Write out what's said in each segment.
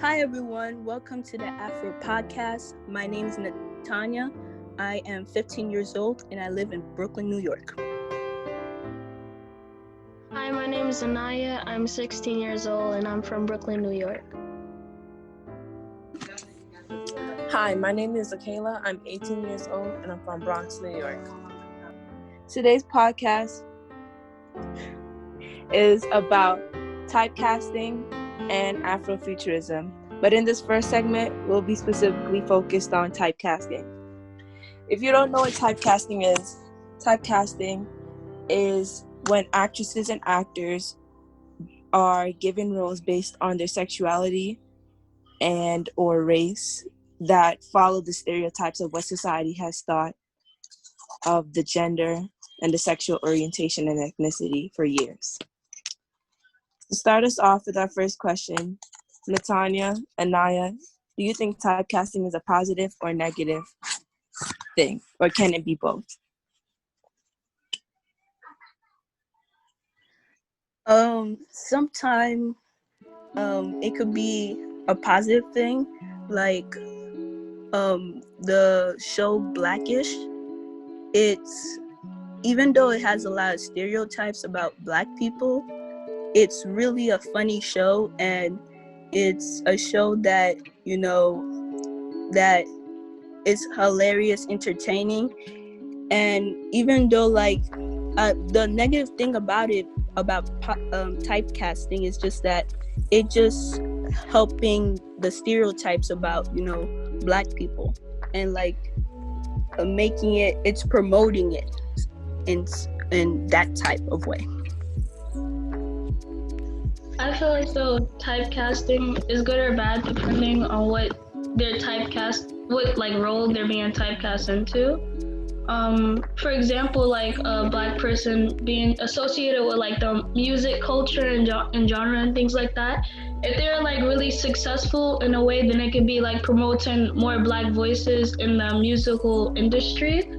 Hi everyone, welcome to the Afro podcast. My name is Natanya. I am 15 years old and I live in Brooklyn, New York. Hi, my name is Anaya. I'm 16 years old and I'm from Brooklyn, New York. Hi, my name is Akela. I'm 18 years old and I'm from Bronx, New York. Today's podcast is about typecasting and Afro-Futurism. But in this first segment, we'll be specifically focused on typecasting. If you don't know what typecasting is when actresses and actors are given roles based on their sexuality and or race that follow the stereotypes of what society has thought of the gender and the sexual orientation and ethnicity for years. To start us off with our first question, Natanya and Naya, do you think typecasting is a positive or negative thing, or can it be both? Sometimes it could be a positive thing, like the show Blackish. It's even though it has a lot of stereotypes about Black people, it's really a funny show, and it's a show that that is hilarious, entertaining. And even though the negative thing about typecasting is just that it just helping the stereotypes about Black people, and it's promoting it in that type of way. I feel like though typecasting is good or bad depending on what role they're being typecast into. For example, like a Black person being associated with like the music culture and genre and things like that. If they're like really successful in a way, then it could be like promoting more Black voices in the musical industry.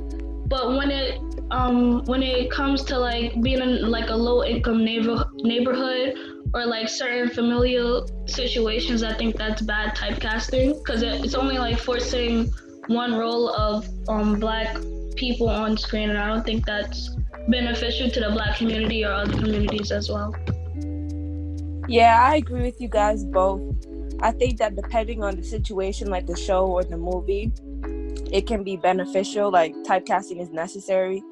But when it comes to like being in like a low income neighborhood or like certain familial situations, I think that's bad typecasting, because it's only like forcing one role of Black people on screen, and I don't think that's beneficial to the Black community or other communities as well. Yeah, I agree with you guys both. I think that depending on the situation, like the show or the movie, it can be beneficial, like typecasting is necessary.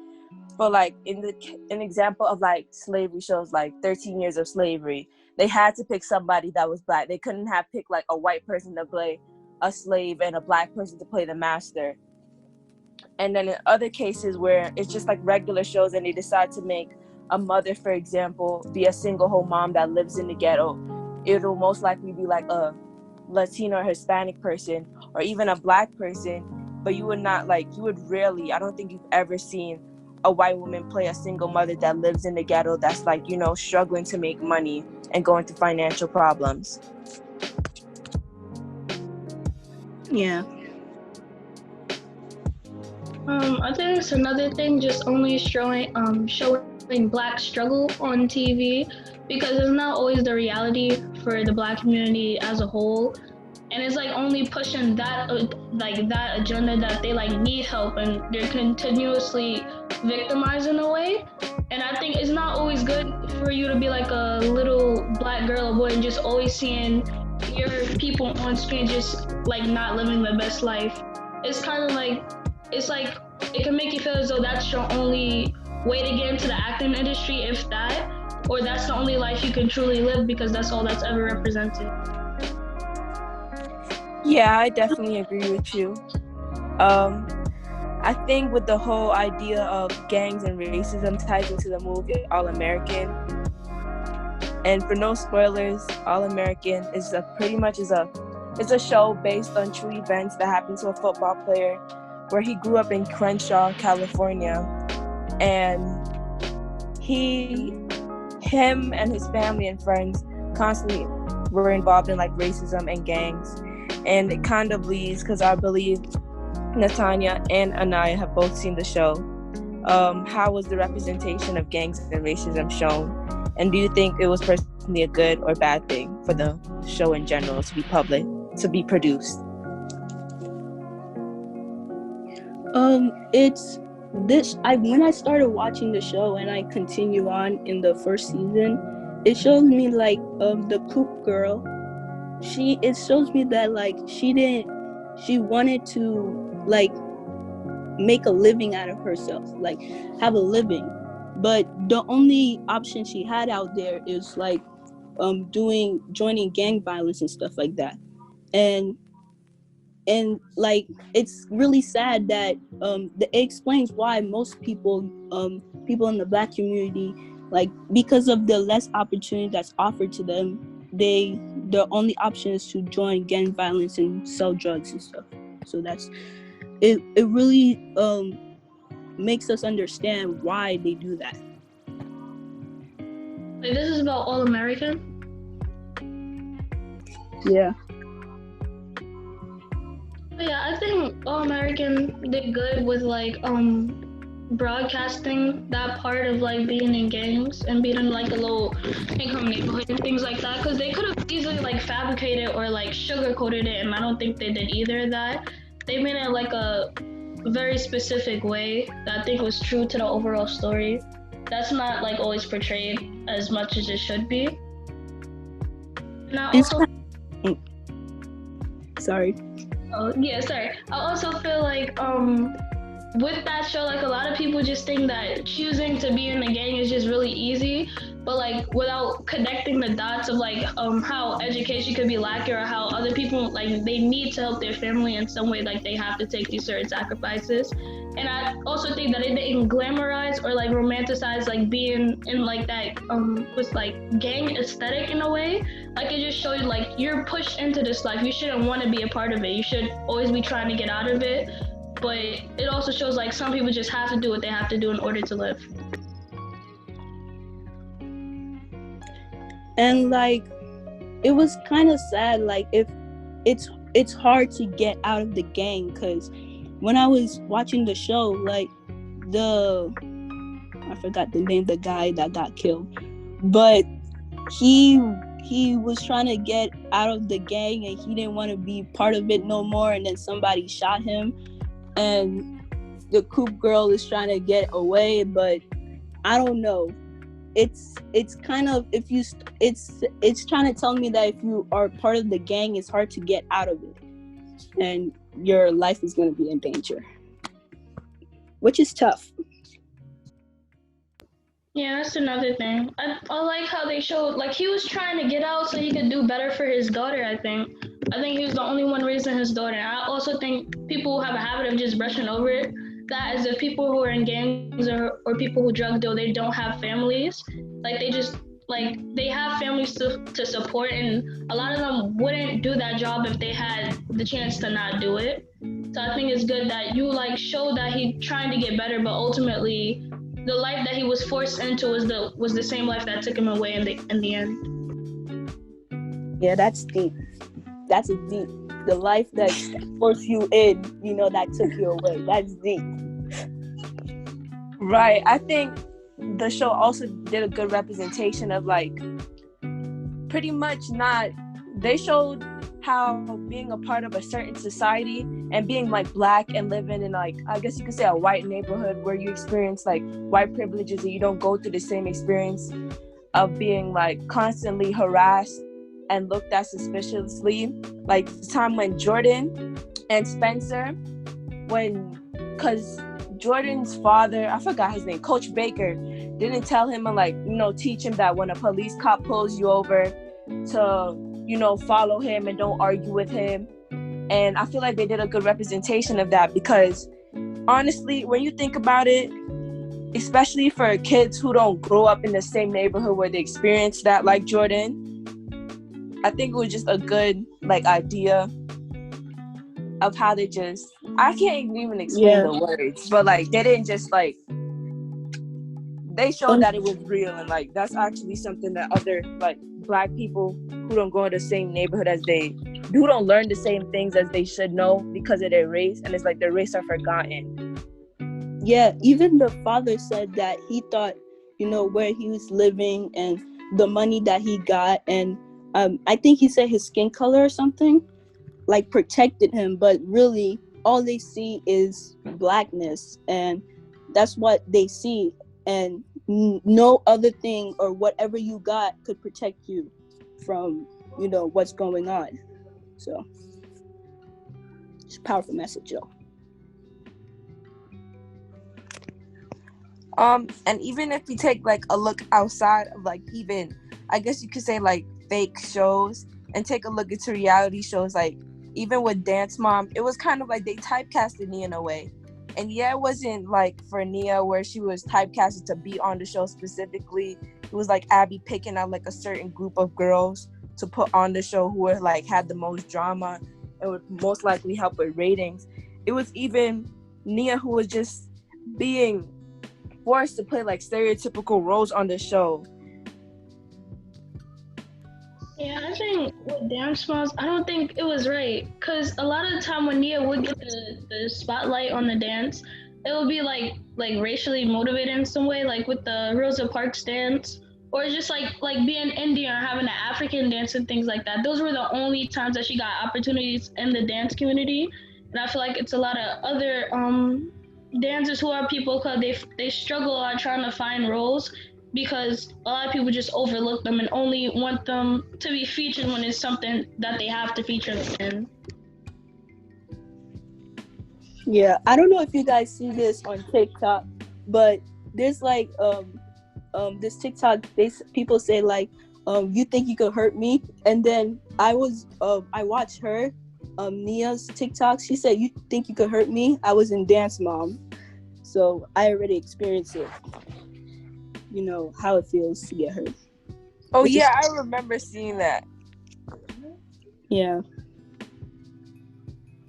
But like an example of like slavery shows, like 13 Years of Slavery, they had to pick somebody that was Black. They couldn't have picked like a white person to play a slave and a Black person to play the master. And then in other cases where it's just like regular shows and they decide to make a mother, for example, be a single home mom that lives in the ghetto, it'll most likely be like a Latino or Hispanic person or even a Black person. But you would rarely, I don't think you've ever seen a white woman play a single mother that lives in the ghetto that's like, struggling to make money and going through financial problems. Yeah. I think it's another thing, just only showing Black struggle on TV, because it's not always the reality for the Black community as a whole, and it's like only pushing that agenda that they like need help, and they're continuously victimized in a way. And I think it's not always good for you to be like a little Black girl or boy and just always seeing your people on screen just like not living the best life. It's kind of like it can make you feel as though that's your only way to get into the acting industry, if that, or that's the only life you can truly live because that's all that's ever represented. Yeah, I definitely agree with you. I think with the whole idea of gangs and racism ties into the movie All-American, and for no spoilers, All-American is a show based on true events that happened to a football player where he grew up in Crenshaw, California, and him and his family and friends constantly were involved in like racism and gangs. And it kind of leads, because I believe Natanya and Anaya have both seen the show. How was the representation of gangs and racism shown? And do you think it was definitely a good or bad thing for the show in general to be produced? It's this. When I started watching the show and I continue on in the first season, it shows me like the Coop girl. It shows me that like she wanted to like make a living out of herself, like have a living, but the only option she had out there is like joining gang violence and stuff like that. And like it's really sad that it explains why most people in the Black community, like because of the less opportunity that's offered to them, the only option is to join gang violence and sell drugs and stuff. So that's it really makes us understand why they do that. Like, this is about All American? Yeah. Yeah, I think All American did good with like broadcasting that part of like being in gangs and being in like a low income neighborhood and things like that, because they could have easily like fabricated or like sugarcoated it, and I don't think they did either of that. They made it like a very specific way that I think was true to the overall story. That's not like always portrayed as much as it should be. And I also sorry. Oh, yeah, sorry. I also feel like with that show, like a lot of people just think that choosing to be in the gang is just really easy, but like without connecting the dots of like how education could be lacking, or how other people like they need to help their family in some way, like they have to take these certain sacrifices. And I also think that it didn't glamorize or like romanticize like being in like that with like gang aesthetic in a way. Like it just showed like you're pushed into this life. You shouldn't want to be a part of it. You should always be trying to get out of it. But it also shows like some people just have to do what they have to do in order to live. And like it was kind of sad, like if it's hard to get out of the gang, because when I was watching the show, like I forgot the name of the guy that got killed, but he was trying to get out of the gang and he didn't want to be part of it no more, and then somebody shot him, and the Coop girl is trying to get away, but I don't know. It's kind of it's trying to tell me that if you are part of the gang, it's hard to get out of it, and your life is going to be in danger, which is tough. Yeah, that's another thing. I like how they showed like he was trying to get out so he could do better for his daughter. I think he was the only one raising his daughter. And I also think people have a habit of just brushing over it. That as if people who are in gangs or people who drug deal, they don't have families. Like they just like they have families to support, and a lot of them wouldn't do that job if they had the chance to not do it. So I think it's good that you like show that he trying to get better, but ultimately the life that he was forced into was the same life that took him away in the end. Yeah, that's deep. That's deep. The life that forced you in, that took you away. That's deep. Right. I think the show also did a good representation of like pretty much they showed how being a part of a certain society and being like Black and living in like, I guess you could say a white neighborhood where you experience like white privileges and you don't go through the same experience of being like constantly harassed and looked at suspiciously. Like the time when Jordan and Spencer, because Jordan's father, I forgot his name, Coach Baker, didn't tell him and like, teach him that when a police cop pulls you over to, follow him and don't argue with him. And I feel like they did a good representation of that, because honestly, when you think about it, especially for kids who don't grow up in the same neighborhood where they experience that, like Jordan, I think it was just a good like idea of how they just, I can't even explain the words, but like they didn't just like, they showed that it was real, and like that's actually something that other like Black people who don't grow in the same neighborhood as who don't learn the same things as they should know because of their race, and it's like their race are forgotten. Yeah, even the father said that he thought, where he was living and the money that he got, and I think he said his skin color or something like protected him, but really all they see is blackness, and that's what they see, and no other thing or whatever you got could protect you from what's going on. So it's a powerful message, though. And even if we take like a look outside of like, even I guess you could say like fake shows, and take a look into reality shows, like even with Dance Mom, it was kind of like they typecasted Nia in a way. And yeah, it wasn't like for Nia where she was typecasted to be on the show specifically. It was like Abby picking out like a certain group of girls to put on the show who were like had the most drama and would most likely help with ratings. It was even Nia who was just being forced to play like stereotypical roles on the show. Yeah, I think with Dance Moms, I don't think it was right. Because a lot of the time when Nia would get the spotlight on the dance, it would be like racially motivated in some way, like with the Rosa Parks dance, or just like being Indian or having an African dance and things like that. Those were the only times that she got opportunities in the dance community. And I feel like it's a lot of other dancers who are people because they struggle a lot trying to find roles, because a lot of people just overlook them and only want them to be featured when it's something that they have to feature them in. Yeah, I don't know if you guys see this on TikTok, but there's like this TikTok, people say like, you think you could hurt me? And then I watched her, Nia's TikTok. She said, you think you could hurt me? I was in Dance Mom, so I already experienced it. You know how it feels to get hurt. Oh yeah, I remember seeing that. Yeah.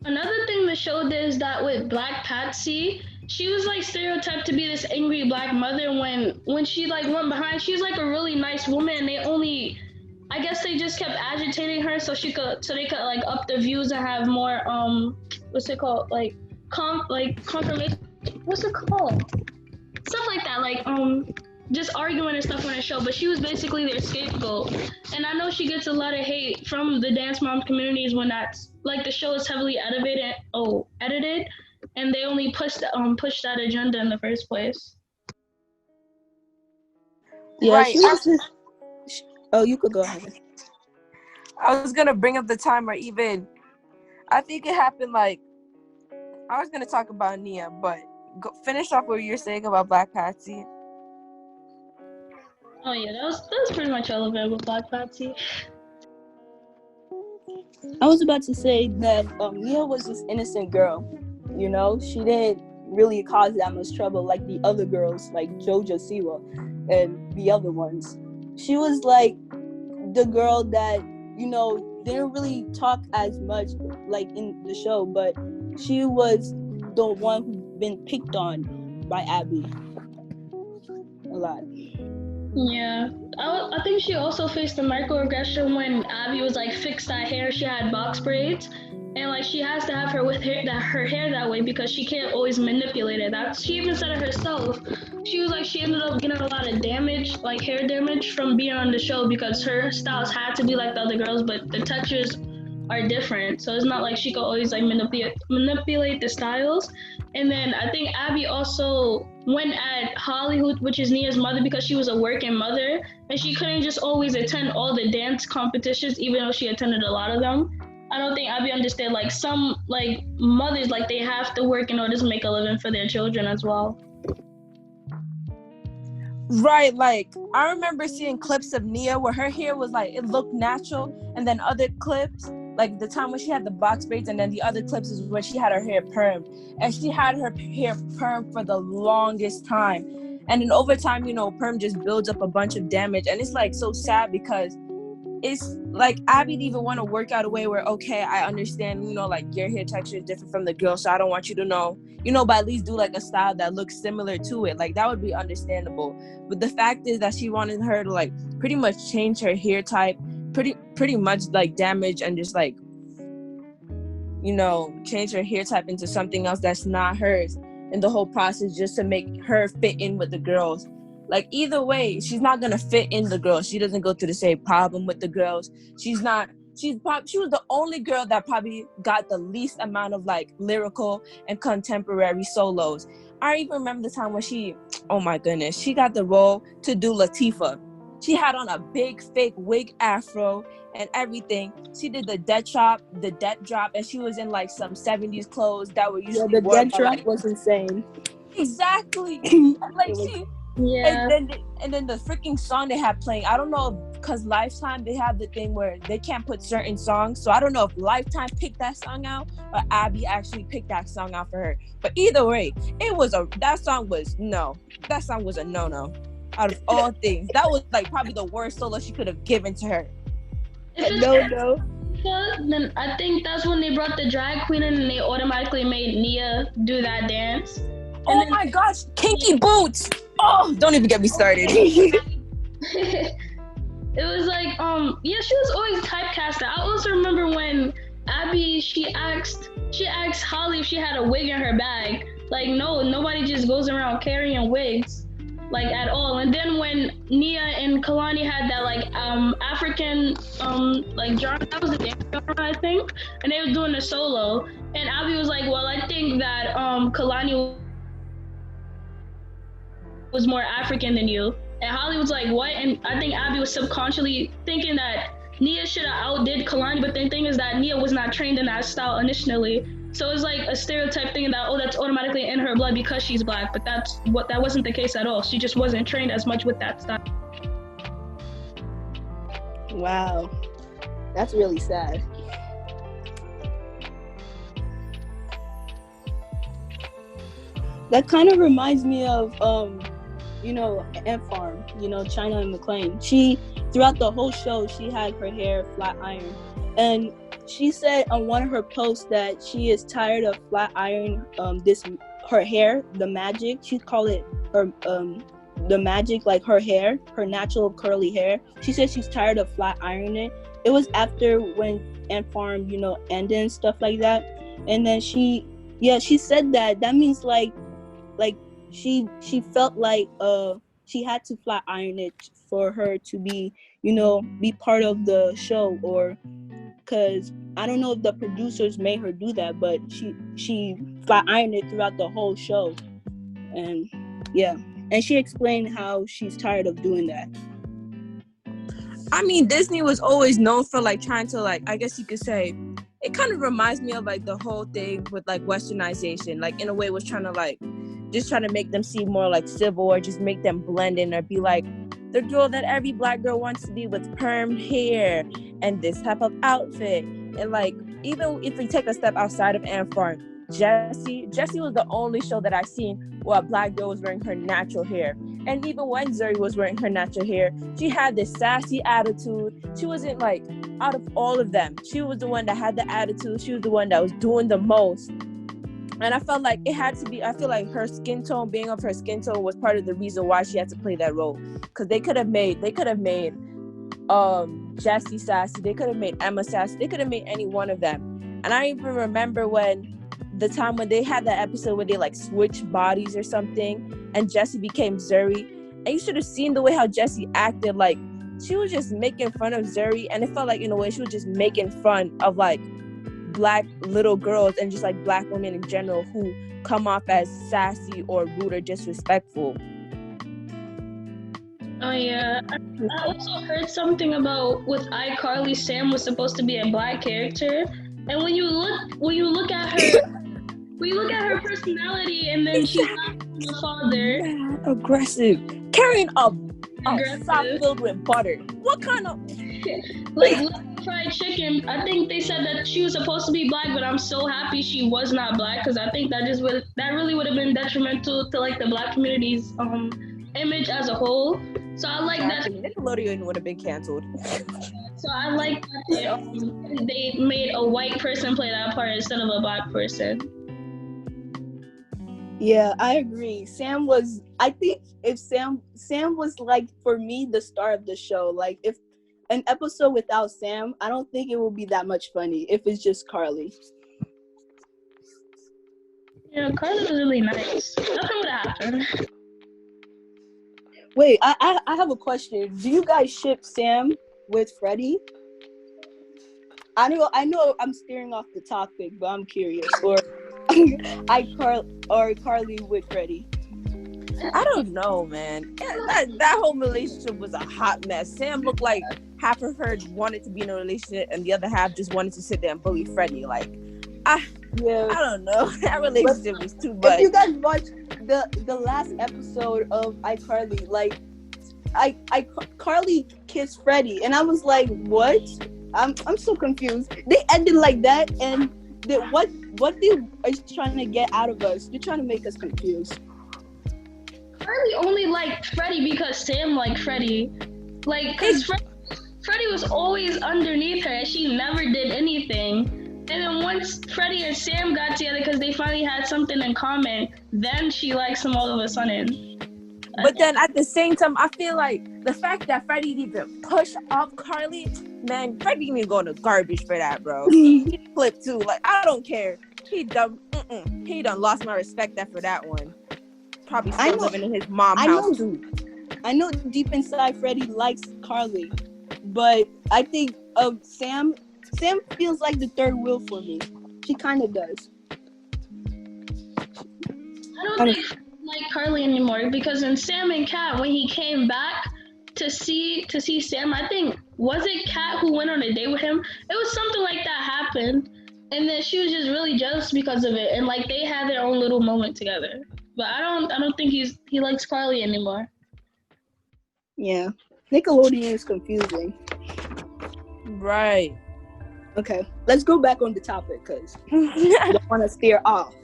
Another thing the show did is that with Black Patsy, she was like stereotyped to be this angry black mother when she like went behind. She was like a really nice woman. I guess they just kept agitating her so they could like up the views and have more what's it called, like confirmation, what's it called, stuff like that, like just arguing and stuff on the show. But she was basically their scapegoat, and I know she gets a lot of hate from the Dance Mom communities when that's like the show is heavily edited, and they only push that agenda in the first place. Yeah, right. she was just... Oh, you could go ahead. I was gonna bring up the time where even I think it happened, like I was gonna talk about Nia, but finish off what you're saying about Black Patsy. Oh yeah, that was pretty much all of it with Black Patsy. I was about to say that Nia was this innocent girl. You know, she didn't really cause that much trouble like the other girls, like Jojo Siwa and the other ones. She was like the girl that, didn't really talk as much like in the show, but she was the one who been picked on by Abby a lot. Yeah, I think she also faced a microaggression when Abby was like, fix that hair. She had box braids, and like she has to have her hair that way because she can't always manipulate it. She even said it herself. She was like, she ended up getting a lot of damage, like hair damage, from being on the show because her styles had to be like the other girls, but the textures are different. So it's not like she could always like manipulate the styles. And then I think Abby also went at Holly, which is Nia's mother, because she was a working mother and she couldn't just always attend all the dance competitions, even though she attended a lot of them. I don't think Abby understood like some like mothers, like they have to work in order to make a living for their children as well. Right, like I remember seeing clips of Nia where her hair was like, it looked natural, and then other clips, like the time when she had the box braids, and then the other clips is when she had her hair permed, and she had her hair permed for the longest time, and then over time, perm just builds up a bunch of damage, and it's like so sad because it's like Abby didn't even want to work out a way where, okay, I understand, like your hair texture is different from the girl, so I don't want you to know, but at least do like a style that looks similar to it. Like that would be understandable. But the fact is that she wanted her to like pretty much change her hair type, pretty much like damage and just like, change her hair type into something else that's not hers, in the whole process just to make her fit in with the girls. Like, either way, she's not gonna fit in the girls. She doesn't go through the same problem with the girls. She was the only girl that probably got the least amount of like lyrical and contemporary solos. I even remember the time when oh my goodness, she got the role to do Latifah. She had on a big fake wig afro and everything. She did the dead drop, and she was in like some 70s clothes that were Yeah, usually the worn dead by drop like was insane. exactly. It Like was, she Yeah. and then the freaking song they had playing, I don't know, because Lifetime, they have the thing where they can't put certain songs, so I don't know if Lifetime picked that song out or Abby actually picked that song out for her. But either way, that song was a no-no. Out of all things, that was like probably the worst solo she could have given to her. If it's no. then I think that's when they brought the drag queen in and they automatically made Nia do that dance. Oh my gosh, Kinky Boots! Oh, don't even get me started. It was like, yeah, she was always typecasted. I also remember when Abby, she asked Holly if she had a wig in her bag. Like, no, nobody just goes around carrying wigs, like, at all. And then when Nia and Kalani had that like African like genre, that was the dance genre, I think, and they were doing a solo, and Abby was like, well, I think that Kalani was more African than you. And Holly was like, what? And I think Abby was subconsciously thinking that Nia should have outdid Kalani, but the thing is that Nia was not trained in that style initially. So it's like a stereotype thinking that, oh, that's automatically in her blood because she's black, but that wasn't the case at all. She just wasn't trained as much with that style. Wow, that's really sad. That kind of reminds me of Ant Farm, China and McClain. She, throughout the whole show, she had her hair flat iron, and she said on one of her posts that she is tired of flat iron her hair, the magic. She called it her the magic, like her hair, her natural curly hair. She said she's tired of flat ironing it. It was after when Ant Farm, ended and stuff like that, and then she said that means like she felt like she had to flat iron it for her to be be part of the show, or because I don't know if the producers made her do that, but she flat ironed it throughout the whole show. And and she explained how she's tired of doing that. I mean, Disney was always known for like trying to, like, I guess you could say, it kind of reminds me of like the whole thing with like westernization, like in a way was trying to make them seem more like civil, or just make them blend in, or be like the girl that every black girl wants to be, with perm hair and this type of outfit. And like, even if we take a step outside of Ant Farm, Jessie was the only show that I've seen where a black girl was wearing her natural hair. And even when Zuri was wearing her natural hair, she had this sassy attitude. She wasn't like, out of all of them, she was the one that had the attitude. She was the one that was doing the most. And I felt like it had to be, I feel like her skin tone, being of her skin tone, was part of the reason why she had to play that role. Because they could have made Jessie sassy, they could have made Emma sassy, they could have made any one of them. And I even remember the time when they had that episode where they like switched bodies or something, and Jessie became Zuri. And you should have seen the way how Jessie acted. Like, she was just making fun of Zuri, and it felt like in a way she was just making fun of like black little girls and just like black women in general who come off as sassy or rude or disrespectful. Oh yeah, I also heard something about with iCarly, Sam was supposed to be a black character, and when you look at her personality, and then she's not the father. Aggressive, carrying a sock filled with butter. What kind of like fried chicken? I think they said that she was supposed to be black, but I'm so happy she was not black, because I think that really would have been detrimental to like the black community's image as a whole. So I like that. Nickelodeon would have been canceled. So I like that they made a white person play that part instead of a black person. Yeah, I agree. I think if Sam was like, for me, the star of the show. Like, if an episode without Sam, I don't think it will be that much funny if it's just Carly. Yeah, Carly was really nice. Nothing would happen. Wait, I have a question. Do you guys ship Sam with Freddie? I know I'm steering off the topic, but I'm curious. Or Carly with Freddie. I don't know, man. That whole relationship was a hot mess. Sam looked like half of her wanted to be in a relationship and the other half just wanted to sit there and bully Freddie. Like, I don't know. That relationship was too much. If you guys watched the last episode of iCarly, like Carly kissed Freddie, and I was like, what? I'm so confused. They ended like that, and what they are trying to get out of us? They're trying to make us confused. Carly only liked Freddie because Sam liked Freddie. Like, because Freddie was always underneath her, and she never did anything. And then once Freddie and Sam got together because they finally had something in common, then she likes him all of a sudden. But then at the same time, I feel like the fact that Freddie didn't even push up Carly, man, Freddie didn't even go in the garbage for that, bro. He flipped too. Like, I don't care. He done lost my respect for that one. Probably still living in his mom's house too. I know deep inside Freddie likes Carly, but I think Sam feels like the third wheel for me. She kind of does. I don't think like Carly anymore, because in Sam and Kat, when he came back to see Sam, I think, was it Kat who went on a date with him? It was something like that happened, and then she was just really jealous because of it, and like they had their own little moment together. But I don't think he likes Carly anymore. Yeah, Nickelodeon is confusing. Right. Okay, let's go back on the topic because I don't want to steer off.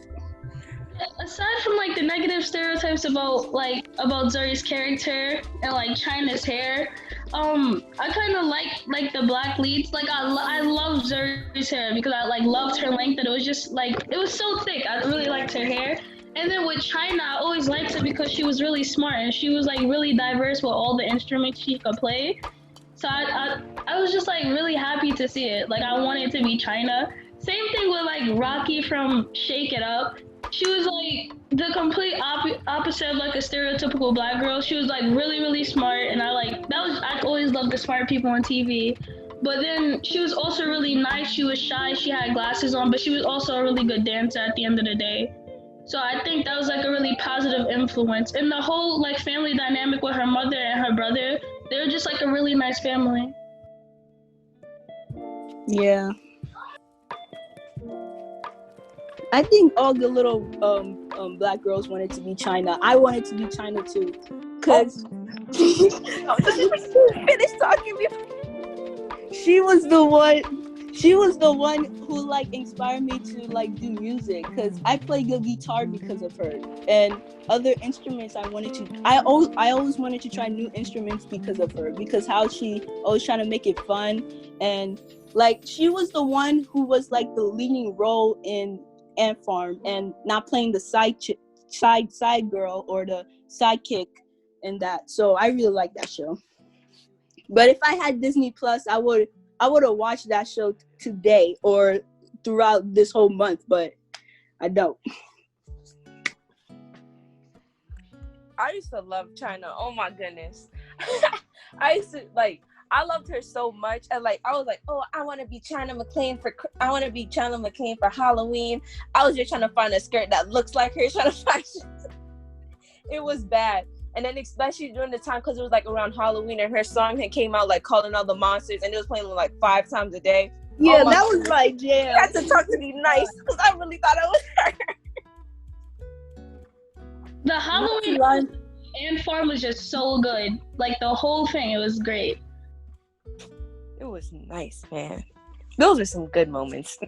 Aside from like the negative stereotypes about Zuri's character and like China's hair, I kind of like the black leads. Like I love Zuri's hair because I like loved her length, and it was just like it was so thick. I really liked her hair. And then with China, I always liked her because she was really smart and she was like really diverse with all the instruments she could play. So I was just like really happy to see it. Like I wanted to be China. Same thing with like Rocky from Shake It Up. She was like the complete opposite of like a stereotypical black girl. She was like really, really smart, and I always loved the smart people on TV. But then she was also really nice. She was shy. She had glasses on, but she was also a really good dancer at the end of the day. So I think that was like a really positive influence. And the whole like family dynamic with her mother and her brother, they were just like a really nice family. Yeah. I think all the little black girls wanted to be China. I wanted to be China too. Cause finish talking before. She was the one who like inspired me to like do music, because I play the guitar because of her, and other instruments I always wanted to try new instruments because of her, because how she always trying to make it fun, and like she was the one who was like the leading role in Ant Farm and not playing the side girl or the sidekick in that. So I really like that show. But if I had Disney Plus, I would have watched that show today or throughout this whole month, but I don't. I used to love China. Oh my goodness. I loved her so much, and like I was like, oh, I want to be China McClain for Halloween. I was just trying to find a skirt that looks like her. Trying to find it was bad. And then especially during the time, because it was like around Halloween, and her song had came out like calling all the monsters, and it was playing like 5 times a day. Yeah, that was my jam. You had to talk to me nice, because I really thought it was her. The Halloween Ant Farm was just so good. Like the whole thing, it was great. It was nice, man. Those are some good moments.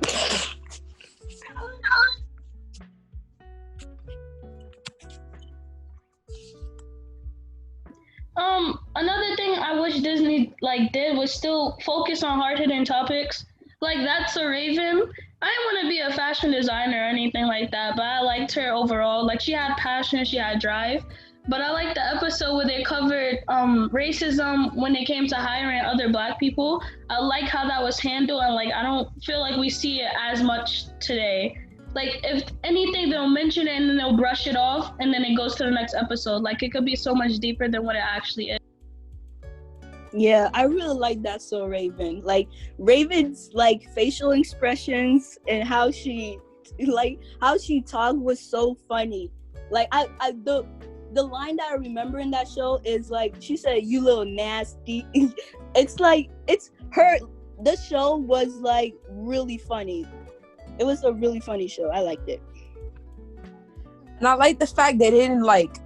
Another thing I wish Disney did was still focus on hard-hitting topics. Like That's a Raven. I didn't want to be a fashion designer or anything like that, but I liked her overall. Like she had passion, she had drive. But I liked the episode where they covered racism when it came to hiring other Black people. I like how that was handled, and I don't feel like we see it as much today. Like if anything, they'll mention it and then they'll brush it off, and then it goes to the next episode. Like it could be so much deeper than what it actually is. Yeah, I really like that. So Raven, like Raven's like facial expressions and how she talked was so funny. Like the line that I remember in that show is like she said, "You little nasty." It's like it's her. The show was like really funny. It was a really funny show. I liked it. And I like the fact they didn't like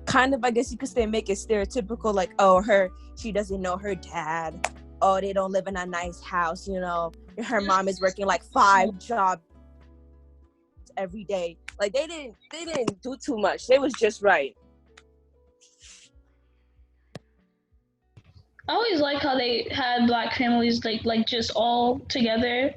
kind of, I guess you could say, make it stereotypical, like, oh, she doesn't know her dad. Oh, they don't live in a nice house, you know. Her mom is working like 5 jobs every day. Like they didn't do too much. They was just right. I always like how they had black families like just all together.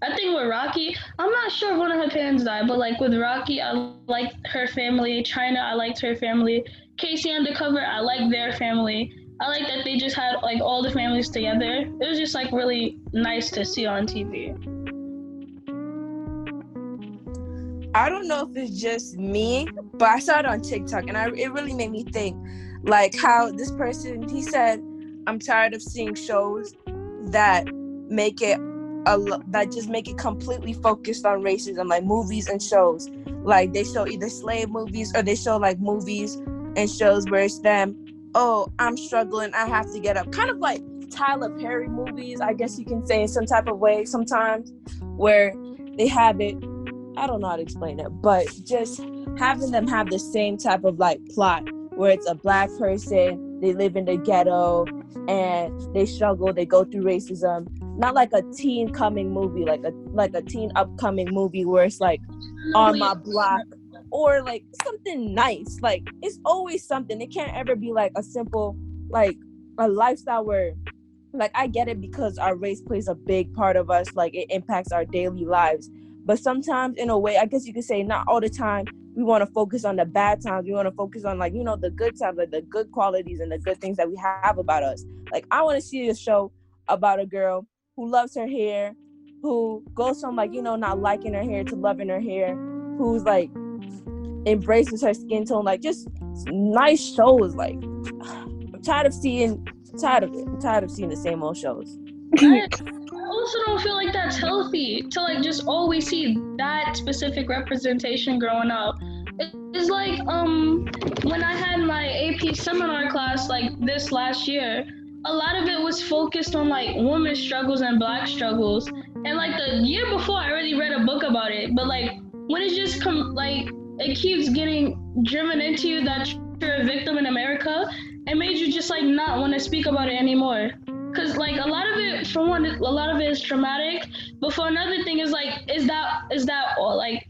I think with Rocky, I'm not sure if one of her parents died, but like with Rocky, I liked her family. China, I liked her family. Casey Undercover, I liked their family. I like that they just had like all the families together. It was just like really nice to see on TV. I don't know if it's just me, but I saw it on TikTok and it really made me think, like how this person, he said, I'm tired of seeing shows that make it that just make it completely focused on racism, like movies and shows. Like they show either slave movies or they show like movies and shows where it's them, oh, I'm struggling, I have to get up. Kind of like Tyler Perry movies, I guess you can say, in some type of way sometimes, where they have it, I don't know how to explain it, but just having them have the same type of like plot where it's a black person, they live in the ghetto and they struggle, they go through racism. Not like a teen coming movie, like a teen upcoming movie where it's like on my block, or like something nice. Like it's always something. It can't ever be like a simple, like a lifestyle where, like, I get it because our race plays a big part of us, like it impacts our daily lives. But sometimes, in a way, I guess you could say not all the time, we want to focus on the bad times. We want to focus on, like, you know, the good times, like the good qualities and the good things that we have about us. Like, I want to see a show about a girl who loves her hair, who goes from, like, you know, not liking her hair to loving her hair, who's, like, embraces her skin tone. Like, just nice shows. Like, I'm tired of seeing the same old shows. I also don't feel like that's healthy to like just always see that specific representation growing up. It's like when I had my AP seminar class like this last year, a lot of it was focused on like women's struggles and black struggles. And like the year before I already read a book about it, but like when it's just like it keeps getting driven into you that you're a victim in America, it made you just like not want to speak about it anymore. Cause like a lot of it, for one, a lot of it is traumatic. But for another thing, is like, is that all? Like,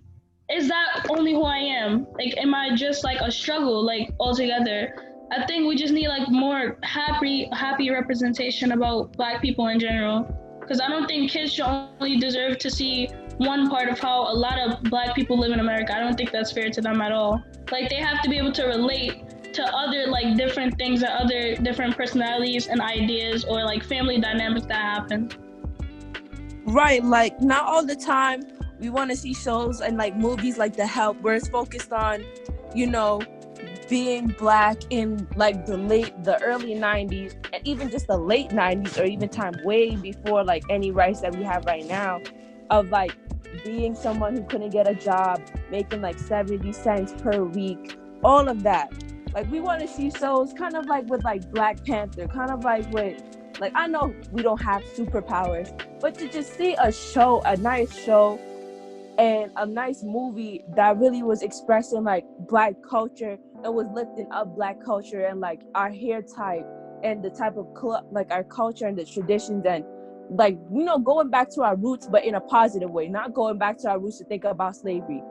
is that only who I am? Like, am I just like a struggle, like altogether? I think we just need like more happy representation about Black people in general. Cause I don't think kids should only deserve to see one part of how a lot of Black people live in America. I don't think that's fair to them at all. Like, they have to be able to relate to other like different things and other different personalities and ideas or like family dynamics that happen. Right, like not all the time we want to see shows and like movies like The Help where it's focused on, you know, being Black in like the early 90s and even just the late 90s or even time way before like any rights that we have right now, of like being someone who couldn't get a job, making like 70 cents per week, all of that. Like, we want to see shows kind of like with like Black Panther, kind of like with, like, I know we don't have superpowers, but to just see a show, a nice show and a nice movie that really was expressing like Black culture and was lifting up Black culture and like our hair type and the type of like our culture and the traditions and like, you know, going back to our roots, but in a positive way, not going back to our roots to think about slavery.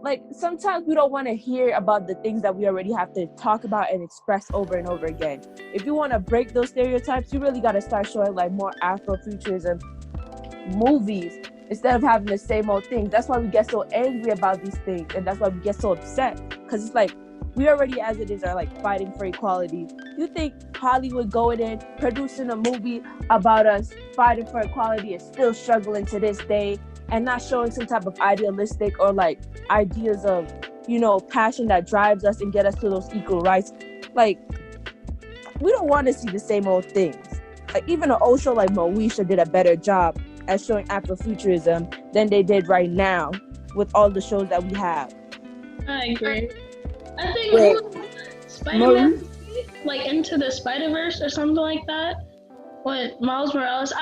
Like, sometimes we don't want to hear about the things that we already have to talk about and express over and over again. If you want to break those stereotypes, you really got to start showing like more Afro-Futurism movies instead of having the same old things. That's why we get so angry about these things, and that's why we get so upset, because it's like we already as it is are like fighting for equality. You think Hollywood going in, producing a movie about us fighting for equality is still struggling to this day, and not showing some type of idealistic or like ideas of, you know, passion that drives us and get us to those equal rights. Like, we don't want to see the same old things. Like, even an old show like Moesha did a better job at showing Afro-Futurism than they did right now with all the shows that we have. I agree. I think Wait, Spider-Man, like Into the Spider-Verse or something like that, with Miles Morales.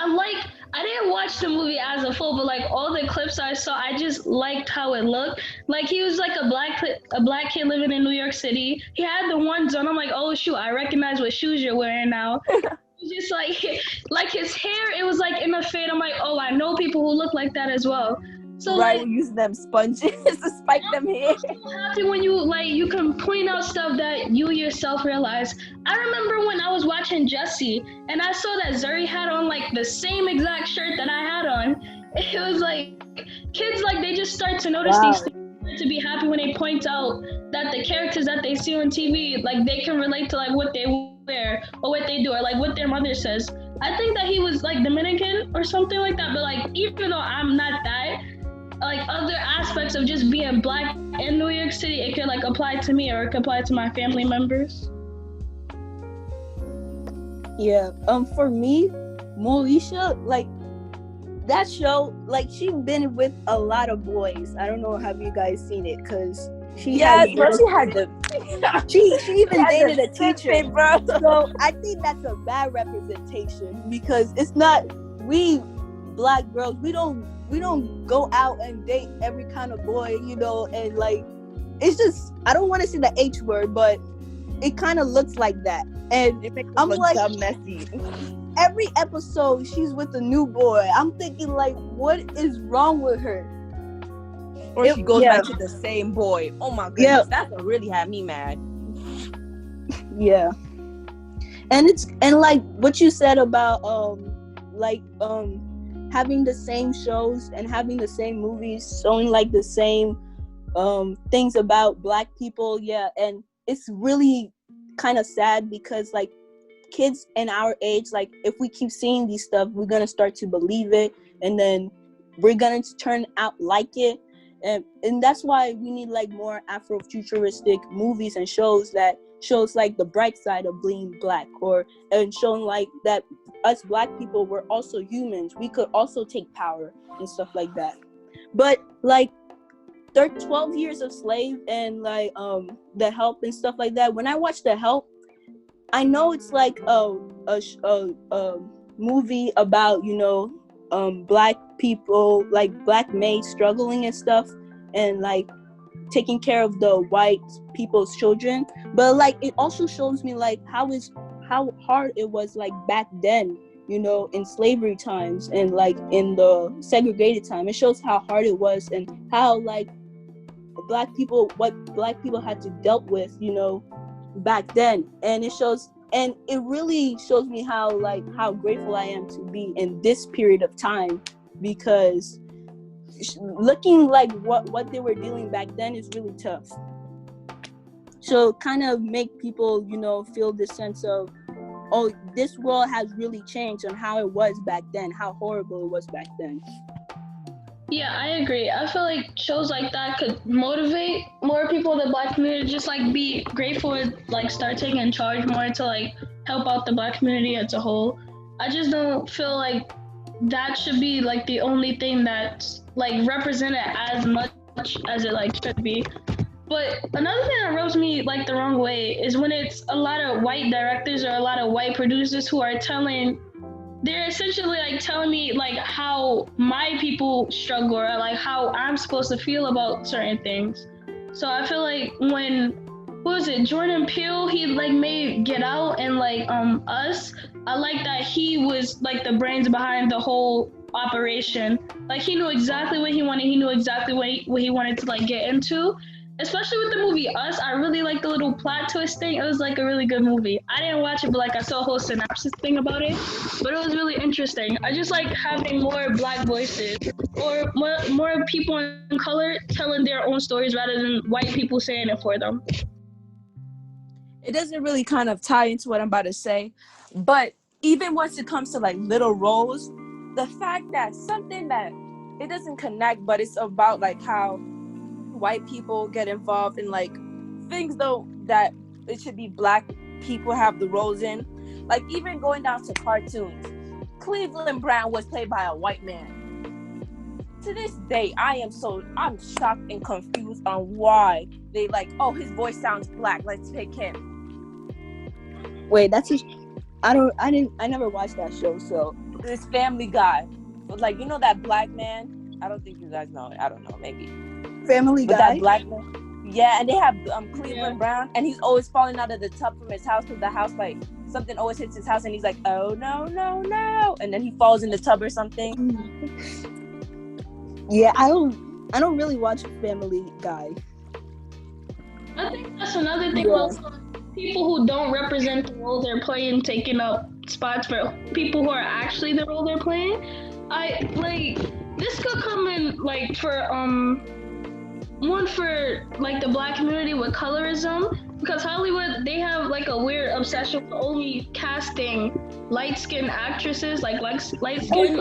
I didn't watch the movie as a full, but like all the clips I saw, I just liked how it looked. Like he was like a black kid living in New York City. He had the ones on. I'm like, oh shoot, I recognize what shoes you're wearing now. Just like his hair, it was like in a fade. I'm like, oh, I know people who look like that as well. So Right, like, we're using them sponges to spike them hair. I'm so happy when you can point out stuff that you yourself realize. I remember when I was watching Jesse and I saw that Zuri had on like the same exact shirt that I had on. It was like kids, like they just start to notice these things, to be happy when they point out that the characters that they see on TV, like they can relate to like what they wear or what they do or like what their mother says. I think that he was like Dominican or something like that, but like even though I'm not that, like other aspects of just being black in New York City, it could like apply to me or it could apply to my family members. yeah. For me, Moesha, like that show, like she been with a lot of boys. I don't know, have you guys seen it? Cause she Yes, has bro, she had the she even had dated the a teacher. fit, bro. So I think that's a bad representation because it's not, we black girls, we don't go out and date every kind of boy, you know, and like it's just, I don't want to say the H word, but it kind of looks like that. And It makes us I'm look like, dumb messy. every episode she's with a new boy. I'm thinking like, what is wrong with her? Or she goes yeah. back to the same boy. Oh my goodness, Yeah. that's what really had me mad. Yeah. And like what you said about having the same shows and having the same movies showing like the same things about black people. Yeah. And it's really kind of sad because like kids in our age, like if we keep seeing these stuff, we're gonna start to believe it, and then we're gonna turn out like it. And that's why we need like more Afro-futuristic movies and shows that shows like the bright side of being black, and showing like that us black people were also humans. We could also take power and stuff like that. But like 12 years of slave and like The Help and stuff like that. When I watched The Help, I know it's like a movie about, you know, black people, like black maids struggling and stuff, and like taking care of the white people's children. But like it also shows me like how hard it was like back then, you know, in slavery times and like in the segregated time. It shows how hard it was and how like what black people had to dealt with, you know, back then. And it really shows me how grateful I am to be in this period of time, because looking like what they were dealing back then is really tough. So kind of make people, you know, feel this sense of, oh, this world has really changed on how it was back then, how horrible it was back then. Yeah, I agree. I feel like shows like that could motivate more people in the black community to just like be grateful and like start taking charge more to like help out the black community as a whole. I just don't feel like that should be like the only thing that's like represented as much as it like should be. But another thing that rubs me like the wrong way is when it's a lot of white directors or a lot of white producers who are they're essentially like telling me like how my people struggle or like how I'm supposed to feel about certain things. So I feel like when, what was it, Jordan Peele, he like made Get Out and like Us, I like that he was like the brains behind the whole operation. Like he knew exactly what he wanted, he knew exactly what he wanted to like get into. Especially with the movie Us, I really like the little plot twist thing. It was like a really good movie. I didn't watch it, but like I saw a whole synopsis thing about it. But it was really interesting. I just like having more black voices or more people in color telling their own stories rather than white people saying it for them. It doesn't really kind of tie into what I'm about to say, but even once it comes to like little roles, the fact that something that it doesn't connect, but it's about like how white people get involved in like things though that it should be black people have the roles in. Like even going down to cartoons, Cleveland Brown was played by a white man. To this day, I'm shocked and confused on why they like, oh, his voice sounds black, let's pick him. Wait, that's just I never watched that show, so This Family Guy, like, you know that black man? I don't think you guys know it. I don't know, maybe. Family But Guy. that black man, yeah, and they have Cleveland Brown, and he's always falling out of the tub from his house because the house, like, something always hits his house, and he's like, oh no, and then he falls in the tub or something. Yeah, I don't really watch Family Guy. I think that's another thing. Yeah. Also, people who don't represent the role they're playing taking up spots for people who are actually the role they're playing. I like this could come in like for one for like the black community with colorism, because Hollywood, they have like a weird obsession with only casting light-skinned actresses, like light-skinned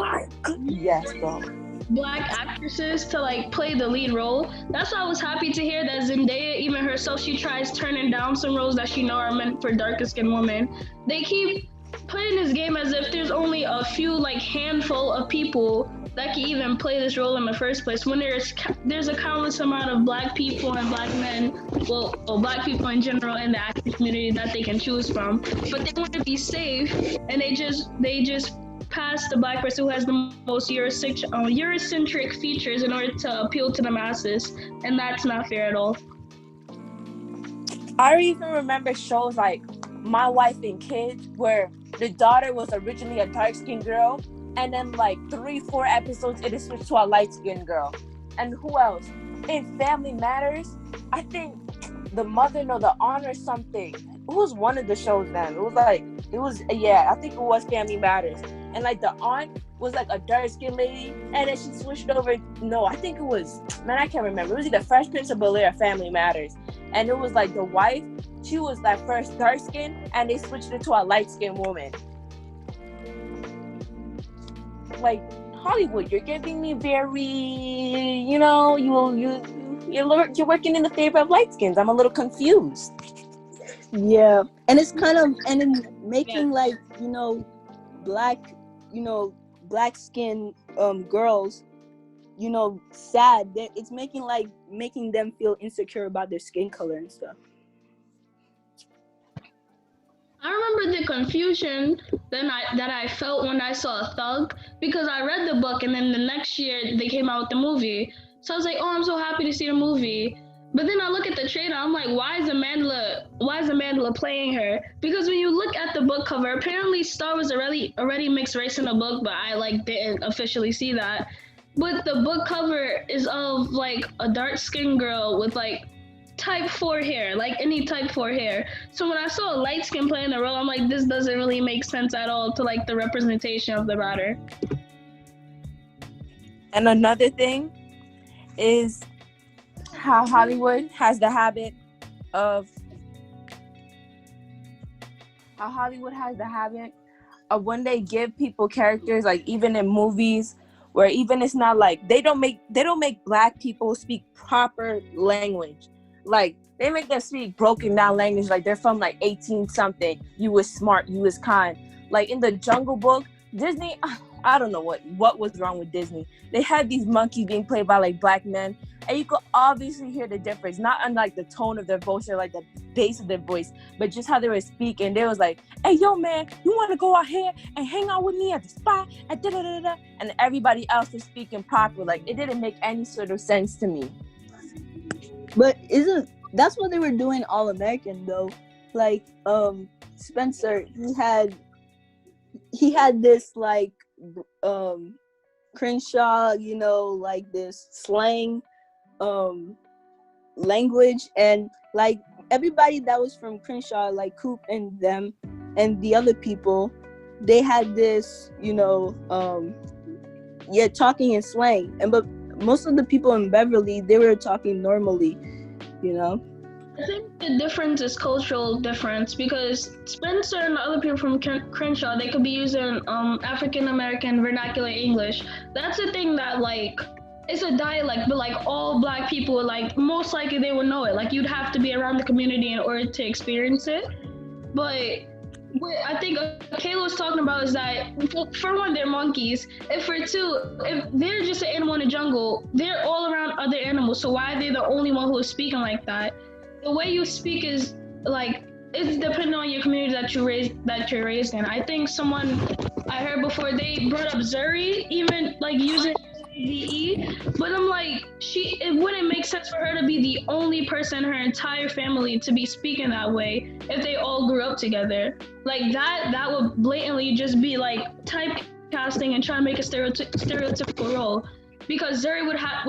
Yes, bro. black actresses to like play the lead role. That's why I was happy to hear that Zendaya, even herself, she tries turning down some roles that she know are meant for darker skinned women. They keep playing this game as if there's only a few, like, handful of people that can even play this role in the first place, when there's a countless amount of black people and black men, well black people in general in the acting community that they can choose from. But they want to be safe, and they just past the black person who has the most Eurocentric features in order to appeal to the masses, and that's not fair at all. I even remember shows like My Wife and Kids, where the daughter was originally a dark-skinned girl, and then like 3-4 episodes it is switched to a light-skinned girl. And who else? In Family Matters, I think the mother, no, the aunt or something. It was one of the shows then. I think it was Family Matters. And like the aunt was like a dark-skinned lady, and then she switched over. No, I think it was, I can't remember. It was either Fresh Prince of Bel-Air, Family Matters. And it was like the wife, she was like first dark-skinned, and they switched it to a light-skinned woman. Like, Hollywood, you're giving me very, you're working in the favor of light skins. I'm a little confused. Yeah, and it's kind of, and in making like, black skin girls, sad. It's making them feel insecure about their skin color and stuff. I remember the confusion that I felt when I saw Thug, because I read the book and then the next year they came out with the movie. So I was like, oh, I'm so happy to see the movie. But then I look at the trailer, I'm like, why is Amandla playing her? Because when you look at the book cover, apparently Star was already mixed race in the book, but I didn't officially see that. But the book cover is of like a dark-skinned girl with like type 4 hair, like any type 4 hair. So when I saw a light skin playing the role, I'm like, this doesn't really make sense at all to like the representation of the writer. And another thing is how Hollywood has the habit of when they give people characters, like even in movies, where even it's not like they don't make black people speak proper language. Like, they make them speak broken down language, like they're from like 18 something. You was smart, you was kind. Like in the Jungle Book, Disney, I don't know what was wrong with Disney. They had these monkeys being played by like black men, and you could obviously hear the difference, not unlike the tone of their voice or like the bass of their voice, but just how they were speaking. They was like, hey, yo, man, you want to go out here and hang out with me at the spot? And da-da-da-da. And everybody else was speaking proper. Like, it didn't make any sort of sense to me. But that's what they were doing All American though? Like, Spencer, he had this like Crenshaw, like this slang language, and like everybody that was from Crenshaw, like Coop and them and the other people, they had this, talking in slang. But most of the people in Beverly, they were talking normally, I think the difference is cultural difference because Spencer and the other people from Crenshaw, they could be using African American vernacular English. That's the thing that like it's a dialect, but like all black people, like most likely they would know it. Like you'd have to be around the community in order to experience it. But what I think Kayla was talking about is that for one, they're monkeys, and for two, if they're just an animal in the jungle, they're all around other animals. So why are they the only one who is speaking like that? The way you speak is like it's dependent on your community that you're raised in. I think someone I heard before they brought up Zuri, even like using VE, but I'm like it wouldn't make sense for her to be the only person in her entire family to be speaking that way if they all grew up together. Like that would blatantly just be like typecasting and trying to make a stereotypical role because Zuri would have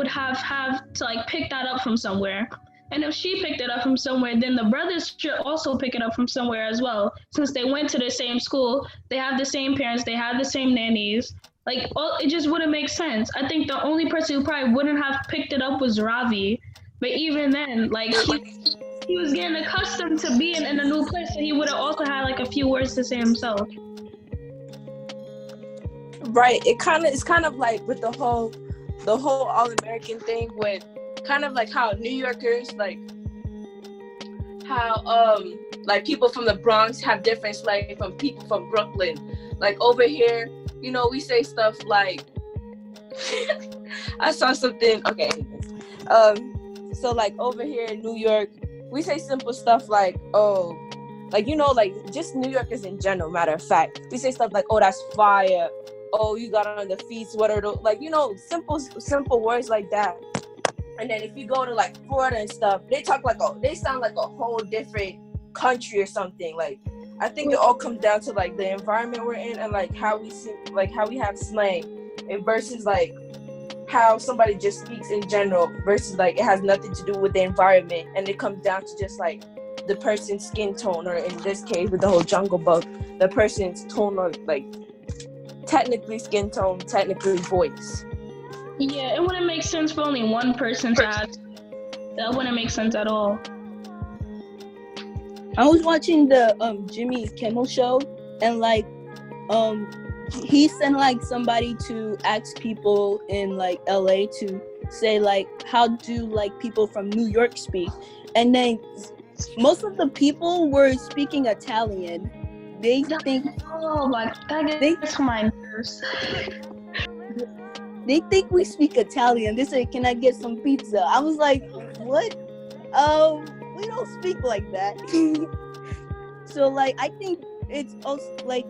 to like pick that up from somewhere. And if she picked it up from somewhere, then the brothers should also pick it up from somewhere as well. Since they went to the same school, they have the same parents, they have the same nannies. Like, it just wouldn't make sense. I think the only person who probably wouldn't have picked it up was Ravi. But even then, like, he was getting accustomed to being in a new place, so he would have also had like a few words to say himself. Right. It's kind of like with the whole all-American thing with kind of like how New Yorkers like people from the Bronx have different slang from people from Brooklyn. Like over here, you know, we say stuff like I saw something. Okay, anyways. So like over here in New York, we say simple stuff like, oh, like, you know, like just New Yorkers in general, matter of fact. We say stuff like, oh, that's fire. Oh, you got on the feet sweater. Like, you know, simple words like that. And then if you go to like Florida and stuff, they sound like a whole different country or something. Like, I think it all comes down to like the environment we're in and like how we have slang, and versus like how somebody just speaks in general versus like it has nothing to do with the environment, and it comes down to just like the person's skin tone, or in this case with the whole Jungle Book, the person's tone, or like technically skin tone, technically voice. Yeah, it wouldn't make sense for only one person to add. That wouldn't make sense at all. I was watching the Jimmy Kimmel show, and like he sent like somebody to ask people in like LA to say like how do like people from New York speak, and then most of the people were speaking Italian. They think that gets my nerves. They think we speak Italian. They say, "Can I get some pizza?" I was like, "What? We don't speak like that." So, like, I think it's also like,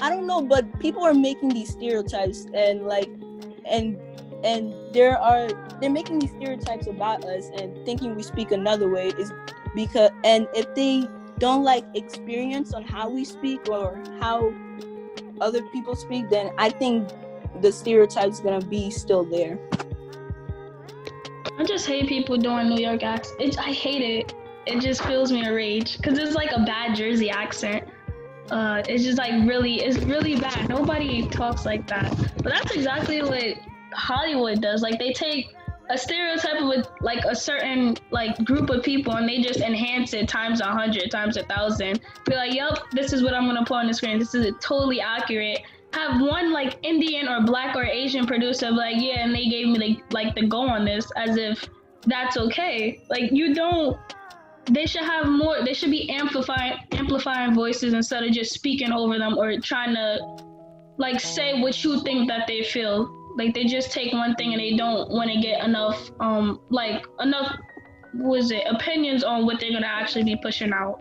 I don't know, but people are making these stereotypes, and like, and they're making these stereotypes about us and thinking we speak another way is because, and if they don't like experience on how we speak or how other people speak, then I think the stereotype's gonna be still there. I just hate people doing New York accents. I hate it. It just fills me a rage because it's like a bad Jersey accent. It's just like it's really bad. Nobody talks like that. But that's exactly what Hollywood does. Like they take a stereotype with like a certain like group of people and they just enhance it times 100, times 1,000. Be like, yep, this is what I'm gonna put on the screen. This is totally accurate. Have one like Indian or Black or Asian producer like, yeah, and they gave me like the go on this, as if that's okay. Like you don't. They should have more. They should be amplifying voices instead of just speaking over them or trying to like say what you think that they feel. Like they just take one thing and they don't want to get enough opinions on what they're gonna actually be pushing out.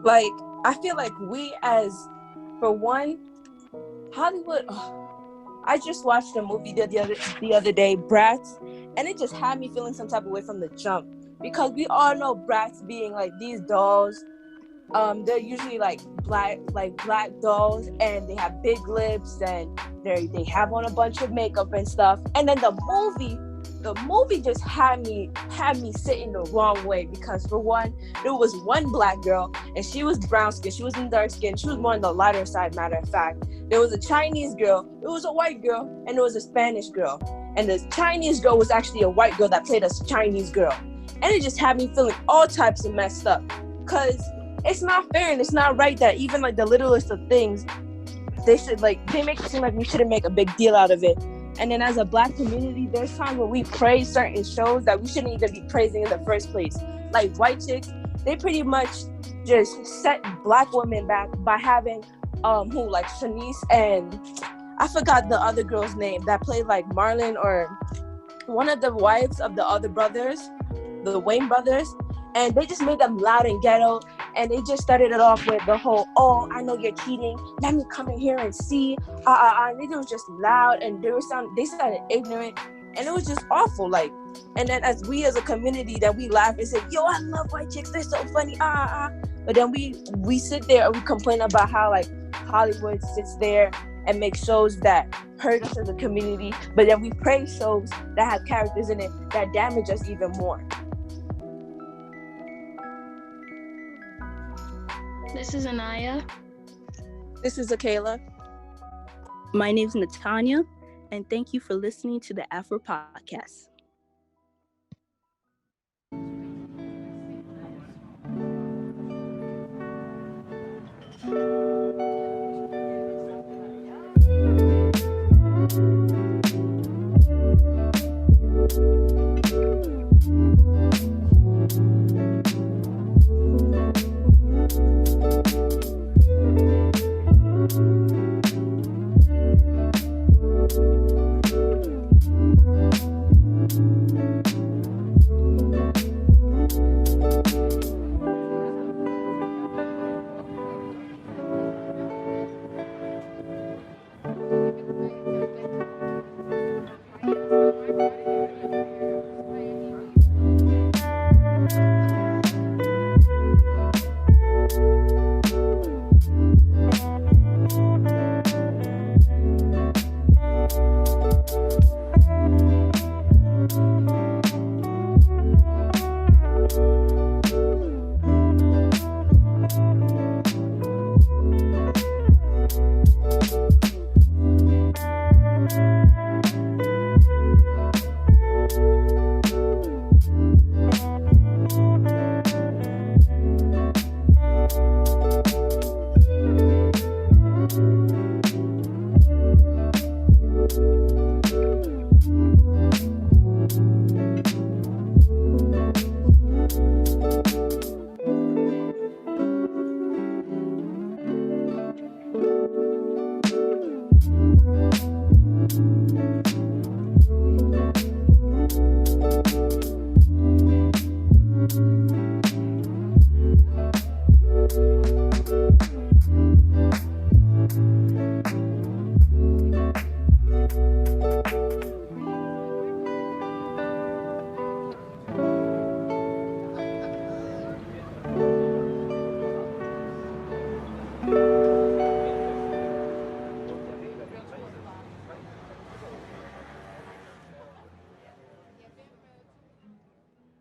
Like I feel like we as, for one, Hollywood. I just watched a movie the other day, Bratz, and it just had me feeling some type of way from the jump, because we all know Bratz being like these dolls. They're usually like black dolls, and they have big lips, and they have on a bunch of makeup and stuff. And then the movie just had me sitting the wrong way, because for one, there was one black girl and she was brown skin, she wasn't dark skin, she was more on the lighter side, matter of fact. There was a Chinese girl, there was a white girl, and there was a Spanish girl. and the Chinese girl was actually a white girl that played a Chinese girl. And it just had me feeling all types of messed up. Because it's not fair and it's not right that even like the littlest of things, they make it seem like we shouldn't make a big deal out of it. And then as a Black community, there's times where we praise certain shows that we shouldn't even be praising in the first place. Like White Chicks, they pretty much just set Black women back by having Shanice and I forgot the other girl's name that played like Marlon or one of the wives of the other brothers, the Wayne brothers, and they just made them loud and ghetto, and they just started it off with the whole, oh, I know you're cheating, let me come in here and see, and they was just loud, and they sounded ignorant, and it was just awful, like, and then as a community, that we laugh and say, yo, I love White Chicks, they're so funny, but then we sit there and we complain about how like Hollywood sits there and make shows that hurt us as a community, but then we praise shows that have characters in it that damage us even more. This is Anaya. This is Akela. My name's Natanya, and thank you for listening to the Afro Podcast.